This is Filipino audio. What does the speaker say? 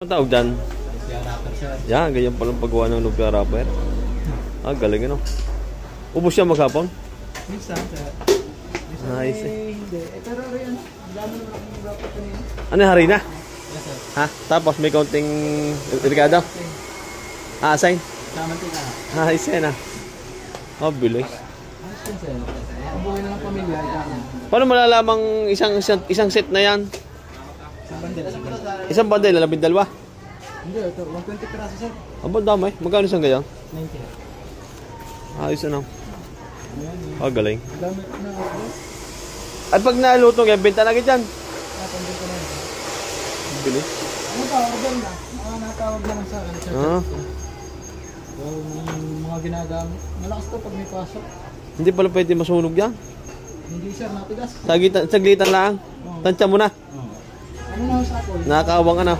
Ang tawag dyan? Lumpia wrapper, sir. Yan, ganyan palang paggawa ng lumpia wrapper. Ah, galing ano. Ubus siya maghapon? Minsan, sir. Minsan Nice. hindi. Pero rin, dami naman akong wrapper kanina. Ano, harina? Yes, sir. Ha? Tapos may kaunting irigado? Ah, assign? Samantika. Ah, isa na. Oh, bilis. Ayos yun, sir. Ang buhay na ng pamilya, ikaw. Paano malalamang isang set na yan? Isang bandel. Isang bandel, 12? Hindi, ito. 120 piraso, sir. Aba, damay. Magkano isang ganyan? 90. Ayos ano. Ayan, Ah, galing. dami na ako. At pag naluto yan, benta na agad yan. Napandil ko na yun. Bilis. Ano pa, order na. Mga natawag na lang sa akin, sir. Ah. So, mga ginagamit. Malakas to pag may pasok. Hindi pala pwede masunog yan. Hindi, sir, natigas. Saglitan lang. Tansya mo na. Ano na sa ako? Nakakaawang ano.